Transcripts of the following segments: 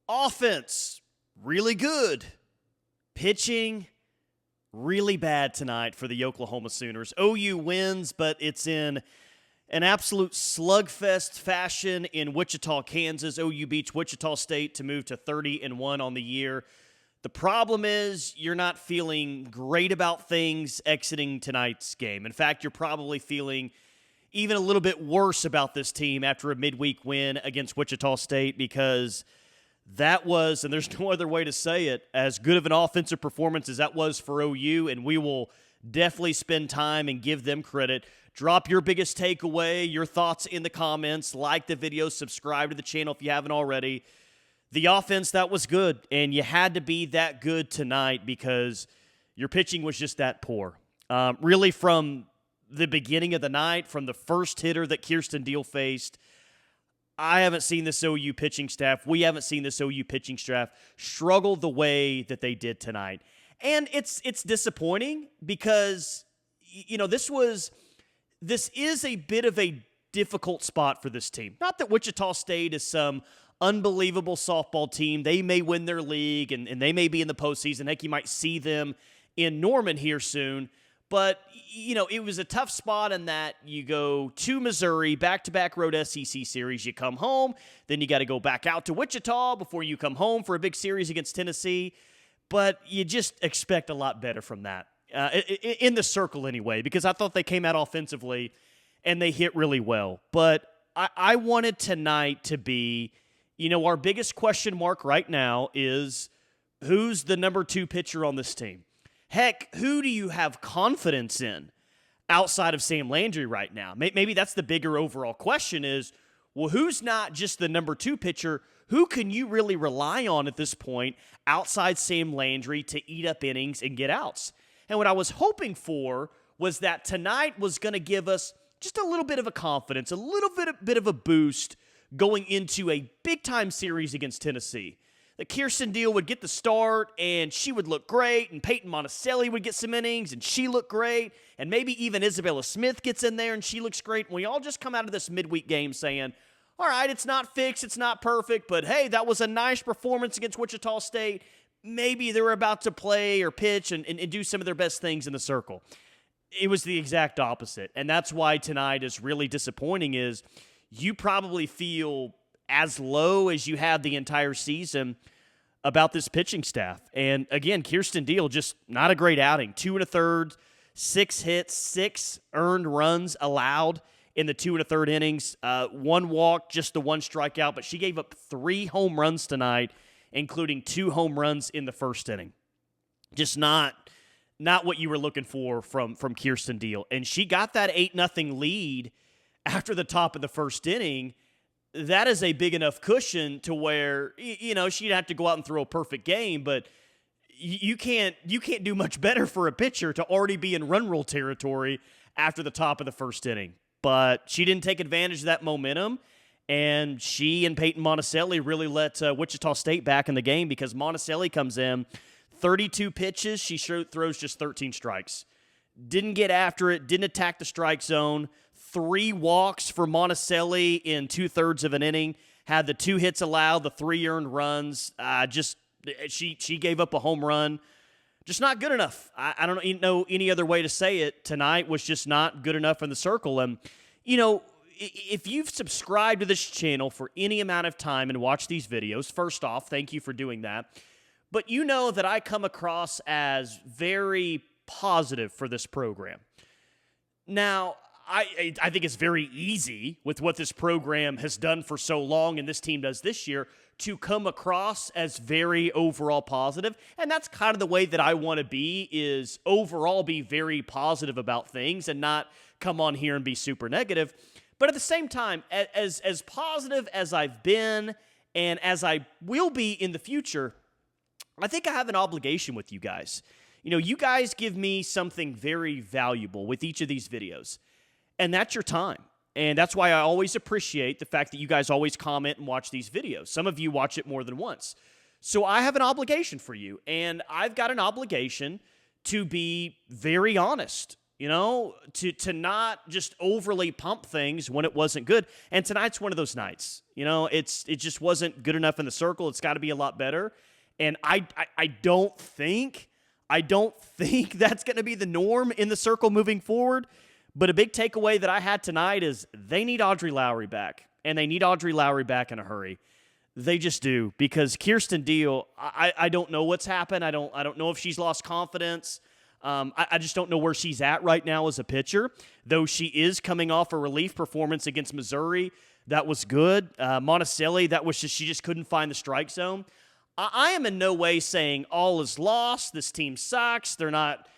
Offense, really good. Pitching, really bad tonight for the Oklahoma Sooners. OU wins, but it's in an absolute slugfest fashion in Wichita, Kansas. OU beats Wichita State to move to 30-1 on the year. The problem is you're not feeling great about things exiting tonight's game. In fact, you're probably feeling even a little bit worse about this team after a midweek win against Wichita State because that was, and there's no other way to say it, as good of an offensive performance as that was for OU, and we will definitely spend time and give them credit. Drop your biggest takeaway, your thoughts in the comments, like the video, subscribe to the channel if you haven't already. The offense, that was good, and you had to be that good tonight because your pitching was just that poor. Really from the beginning of the night, from the first hitter that Kirsten Deal faced, I haven't seen this OU pitching staff, we haven't seen this OU pitching staff struggle the way that they did tonight. And it's disappointing because, you know, this is a bit of a difficult spot for this team. Not that Wichita State is some unbelievable softball team. They may win their league and they may be in the postseason. Heck, you might see them in Norman here soon. But, you know, it was a tough spot in that you go to Missouri, back-to-back road SEC series. You come home, then you got to go back out to Wichita before you come home for a big series against Tennessee. But you just expect a lot better from that, in the circle anyway, because I thought they came out offensively and they hit really well. But I wanted tonight to be, you know, our biggest question mark right now is who's the number 2 pitcher on this team? Heck, who do you have confidence in outside of Sam Landry right now? Maybe that's the bigger overall question is, well, who's not just the number 2 pitcher? Who can you really rely on at this point outside Sam Landry to eat up innings and get outs? And what I was hoping for was that tonight was going to give us just a little bit of a confidence, a little bit of a boost going into a big-time series against Tennessee. That Kirsten Deal would get the start, and she would look great, and Peyton Monticelli would get some innings, and she looked great, and maybe even Isabella Smith gets in there, and she looks great. And we all just come out of this midweek game saying, all right, it's not fixed, it's not perfect, but hey, that was a nice performance against Wichita State. Maybe they were about to play or pitch and do some of their best things in the circle. It was the exact opposite, and that's why tonight is really disappointing is you probably feel as low as you have the entire season about this pitching staff. And again, Kirsten Deal, just not a great outing. 2 1/3, 6 hits, 6 earned runs allowed in the 2 1/3 innings. 1 walk, just the 1 strikeout, but she gave up 3 home runs tonight, including 2 home runs in the first inning. Just not what you were looking for from Kirsten Deal. And she got that 8-0 lead after the top of the first inning. That is a big enough cushion to where, you know, she'd have to go out and throw a perfect game, but you can't do much better for a pitcher to already be in run rule territory after the top of the first inning. But she didn't take advantage of that momentum, and she and Peyton Monticelli really let Wichita State back in the game because Monticelli comes in, 32 pitches, she throws just 13 strikes. Didn't get after it, didn't attack the strike zone. 3 walks for Monticelli in 2/3 of an inning. Had the 2 hits allowed, the 3 earned runs. She gave up a home run. Just not good enough. I don't know any other way to say it. Tonight was just not good enough in the circle. And, you know, if you've subscribed to this channel for any amount of time and watched these videos, first off, thank you for doing that. But you know that I come across as very positive for this program. Now, I think it's very easy with what this program has done for so long and this team does this year to come across as very overall positive. And that's kind of the way that I want to be, is overall be very positive about things and not come on here and be super negative. But at the same time, as positive as I've been and as I will be in the future, I think I have an obligation with you guys. You know, you guys give me something very valuable with each of these videos. And that's your time. And that's why I always appreciate the fact that you guys always comment and watch these videos. Some of you watch it more than once. So I have an obligation for you. And I've got an obligation to be very honest to not just overly pump things when it wasn't good. And tonight's one of those nights. It just wasn't good enough in the circle. It's got to be a lot better. And I don't think that's going to be the norm in the circle moving forward. But a big takeaway that I had tonight is they need Audrey Lowry back, and they need Audrey Lowry back in a hurry. They just do, because Kirsten Deal, I don't know what's happened. I don't know if she's lost confidence. I just don't know where she's at right now as a pitcher, though she is coming off a relief performance against Missouri. That was good. Monticelli, that was she just couldn't find the strike zone. I am in no way saying all is lost. This team sucks. They're not,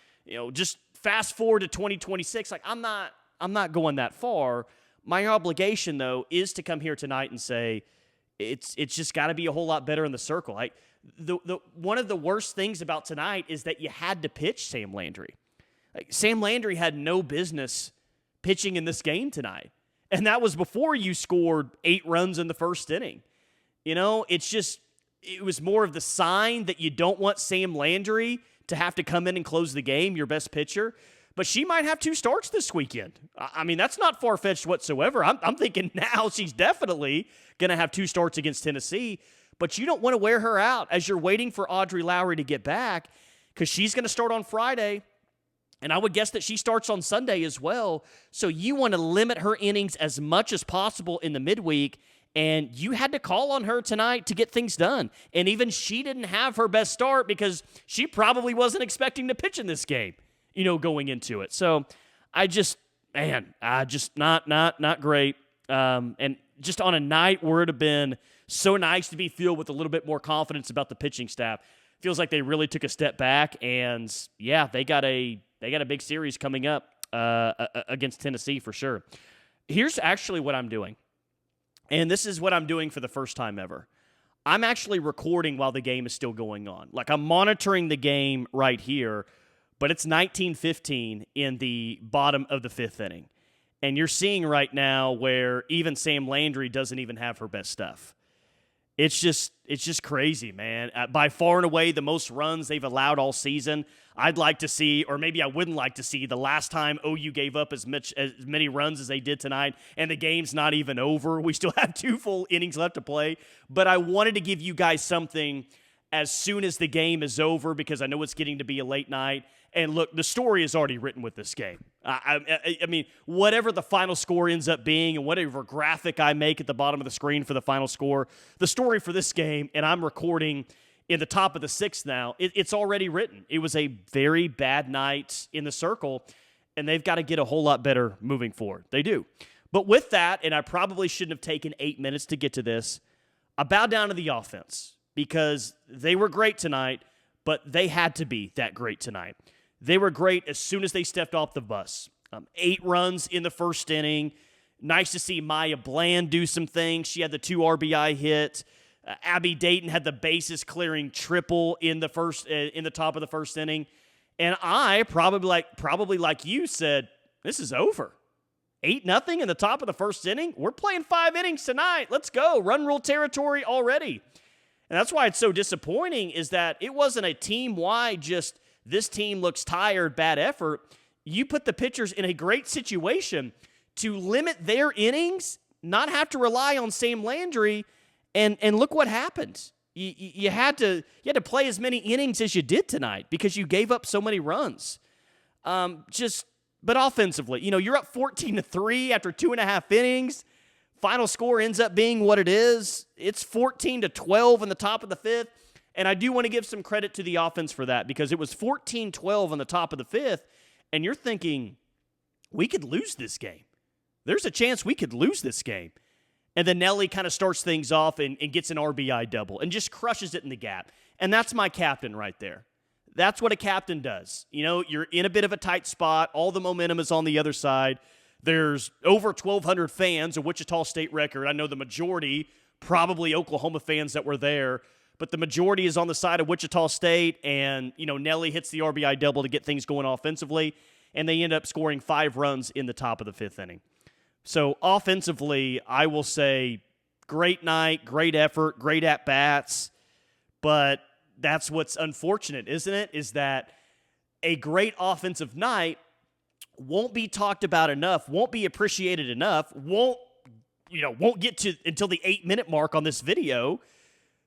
just fast forward to 2026. Like, I'm not going that far. My obligation, though, is to come here tonight and say it's just got to be a whole lot better in the circle. Like, the one of the worst things about tonight is that you had to pitch Sam Landry. Like, Sam Landry had no business pitching in this game tonight, and that was before you scored 8 runs in the first inning. It was more of the sign that you don't want Sam Landry to have to come in and close the game, your best pitcher. But she might have 2 starts this weekend. I mean, that's not far-fetched whatsoever. I'm thinking now she's definitely going to have 2 starts against Tennessee. But you don't want to wear her out as you're waiting for Audrey Lowry to get back, because she's going to start on Friday, and I would guess that she starts on Sunday as well. So you want to limit her innings as much as possible in the midweek, and you had to call on her tonight to get things done. And even she didn't have her best start because she probably wasn't expecting to pitch in this game, going into it. So just not great. And just on a night where it would have been so nice to be filled with a little bit more confidence about the pitching staff, feels like they really took a step back. And yeah, they got a big series coming up against Tennessee for sure. Here's actually what I'm doing. And this is what I'm doing for the first time ever. I'm actually recording while the game is still going on. Like, I'm monitoring the game right here, but it's 19-15 in the bottom of the 5th inning. And you're seeing right now where even Sam Landry doesn't even have her best stuff. It's just crazy, man. By far and away, the most runs they've allowed all season. I'd like to see, or maybe I wouldn't like to see, the last time OU gave up as many runs as they did tonight, and the game's not even over. We still have 2 full innings left to play. But I wanted to give you guys something as soon as the game is over, because I know it's getting to be a late night. And look, the story is already written with this game. I mean, whatever the final score ends up being and whatever graphic I make at the bottom of the screen for the final score, the story for this game, and I'm recording in the top of the 6th now, it's already written. It was a very bad night in the circle, and they've got to get a whole lot better moving forward. They do. But with that, and I probably shouldn't have taken 8 minutes to get to this, I bow down to the offense, because they were great tonight, but they had to be that great tonight. They were great as soon as they stepped off the bus. 8 runs in the first inning. Nice to see Maya Bland do some things. She had the 2 RBI hit. Abby Dayton had the bases clearing triple in the top of the first inning. And I probably like you said, this is over. 8-0 in the top of the first inning. We're playing 5 innings tonight. Let's go. Run rule territory already. And that's why it's so disappointing, is that it wasn't a team-wide just this team looks tired, bad effort. You put the pitchers in a great situation to limit their innings, not have to rely on Sam Landry, and look what happened. You had to play as many innings as you did tonight because you gave up so many runs. But offensively, you're up 14-3 after 2.5 innings. Final score ends up being what it is. It's 14-12 in the top of the 5th. And I do want to give some credit to the offense for that, because it was 14-12 on the top of the 5th, and you're thinking, we could lose this game. There's a chance we could lose this game. And then Nelly kind of starts things off and gets an RBI double and just crushes it in the gap. And that's my captain right there. That's what a captain does. You're in a bit of a tight spot. All the momentum is on the other side. There's over 1,200 fans, a Wichita State record. I know the majority, probably Oklahoma fans that were there, but the majority is on the side of Wichita State, and, Nelly hits the RBI double to get things going offensively, and they end up scoring 5 runs in the top of the 5th inning. So offensively, I will say great night, great effort, great at-bats, but that's what's unfortunate, isn't it, is that a great offensive night won't be talked about enough, won't be appreciated enough, won't get to until the 8-minute mark on this video,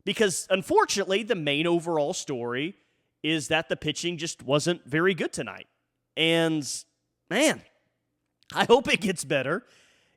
because unfortunately the main overall story is that the pitching just wasn't very good tonight. And man, I hope it gets better.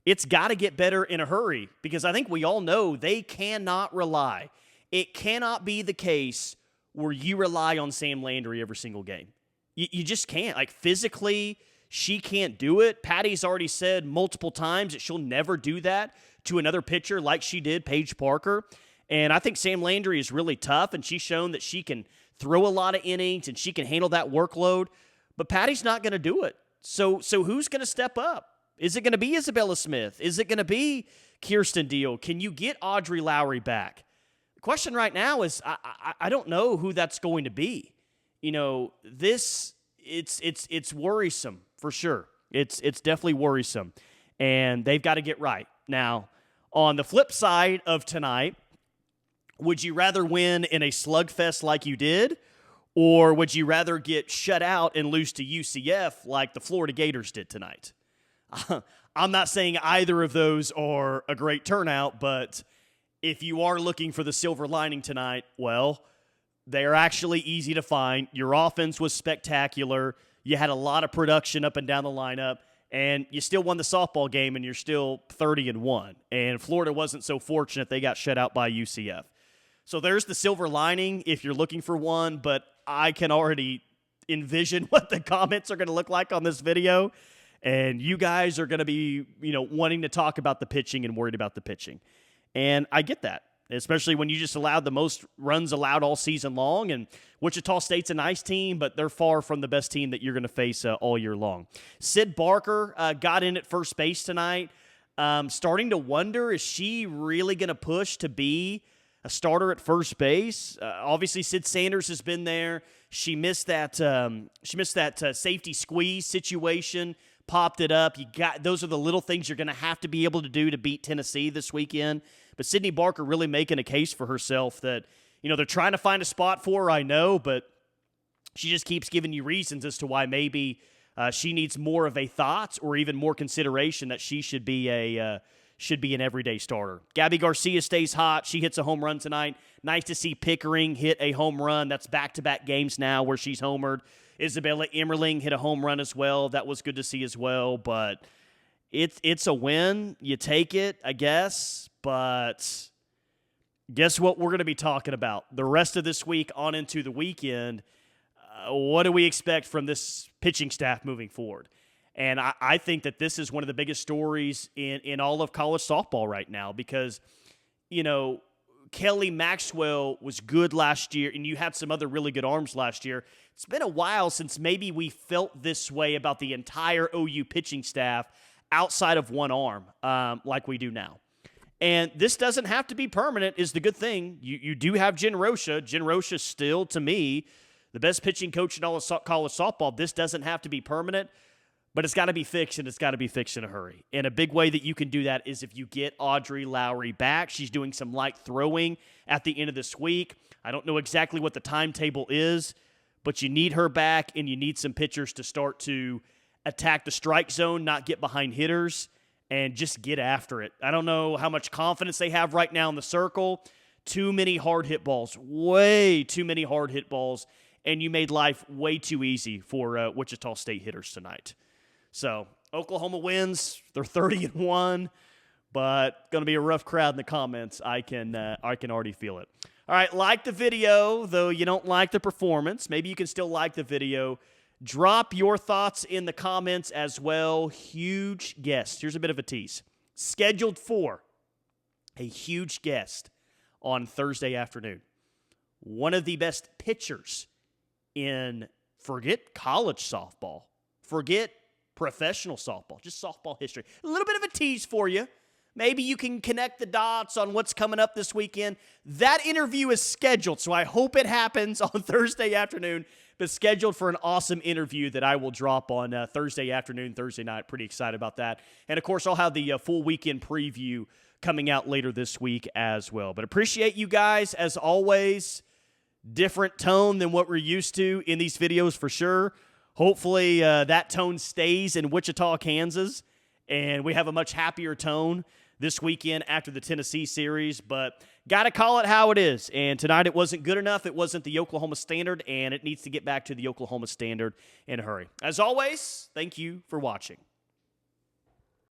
It's got to get better in a hurry, because I think we all know they cannot rely. It cannot be the case where you rely on Sam Landry every single game. You just can't. Like, physically, she can't do it. Patty's already said multiple times that she'll never do that to another pitcher like she did Paige Parker. And I think Sam Landry is really tough, and she's shown that she can throw a lot of innings and she can handle that workload. But Patty's not going to do it. So who's going to step up? Is it going to be Isabella Smith? Is it going to be Kirsten Deal? Can you get Audrey Lowry back? The question right now is I don't know who that's going to be. It's worrisome for sure. It's definitely worrisome, and they've got to get right. Now, on the flip side of tonight, would you rather win in a slugfest like you did, or would you rather get shut out and lose to UCF like the Florida Gators did tonight? I'm not saying either of those are a great turnout, but if you are looking for the silver lining tonight, well, they are actually easy to find. Your offense was spectacular. You had a lot of production up and down the lineup, and you still won the softball game, and you're still 30-1. And Florida wasn't so fortunate they got shut out by UCF. So there's the silver lining if you're looking for one, but I can already envision what the comments are going to look like on this video. And you guys are going to be, wanting to talk about the pitching and worried about the pitching. And I get that, especially when you just allowed the most runs allowed all season long. And Wichita State's a nice team, but they're far from the best team that you're going to face all year long. Sid Barker got in at first base tonight. Starting to wonder, is she really going to push to be a starter at first base? Obviously, Sid Sanders has been there. She missed that safety squeeze situation. Popped it up. Those are the little things you're going to have to be able to do to beat Tennessee this weekend. But Sydney Barker really making a case for herself that, they're trying to find a spot for her, I know, but she just keeps giving you reasons as to why maybe she needs more of a thought or even more consideration that she should be an everyday starter. Gabby Garcia stays hot. She hits a home run tonight. Nice to see Pickering hit a home run. That's back-to-back games now where she's homered. Isabella Emmerling hit a home run as well. That was good to see as well, but it's a win. You take it, I guess, but guess what we're going to be talking about the rest of this week on into the weekend. What do we expect from this pitching staff moving forward? And I think that this is one of the biggest stories in all of college softball right now because, Kelly Maxwell was good last year, and you had some other really good arms last year. It's been a while since maybe we felt this way about the entire OU pitching staff outside of one arm like we do now. And this doesn't have to be permanent is the good thing. You do have Jen Rocha. Jen Rocha still, to me, the best pitching coach in all of college softball. This doesn't have to be permanent. But it's got to be fixed, and it's got to be fixed in a hurry. And a big way that you can do that is if you get Audrey Lowry back. She's doing some light throwing at the end of this week. I don't know exactly what the timetable is, but you need her back, and you need some pitchers to start to attack the strike zone, not get behind hitters, and just get after it. I don't know how much confidence they have right now in the circle. Too many hard hit balls, way too many hard hit balls, and you made life way too easy for Wichita State hitters tonight. So, Oklahoma wins. They're 30-1, but going to be a rough crowd in the comments. I can already feel it. All right, like the video, though you don't like the performance. Maybe you can still like the video. Drop your thoughts in the comments as well. Huge guest. Here's a bit of a tease. Scheduled for a huge guest on Thursday afternoon. One of the best pitchers in, forget college softball, forget professional softball, just softball history. A little bit of a tease for you. Maybe you can connect the dots on what's coming up this weekend. That interview is scheduled, so I hope it happens on Thursday afternoon, but scheduled for an awesome interview that I will drop on Thursday afternoon, Thursday night. Pretty excited about that. And, of course, I'll have the full weekend preview coming out later this week as well. But appreciate you guys, as always. Different tone than what we're used to in these videos for sure. Hopefully that tone stays in Wichita, Kansas, and we have a much happier tone this weekend after the Tennessee series. But got to call it how it is. And tonight it wasn't good enough. It wasn't the Oklahoma standard, and it needs to get back to the Oklahoma standard in a hurry. As always, thank you for watching.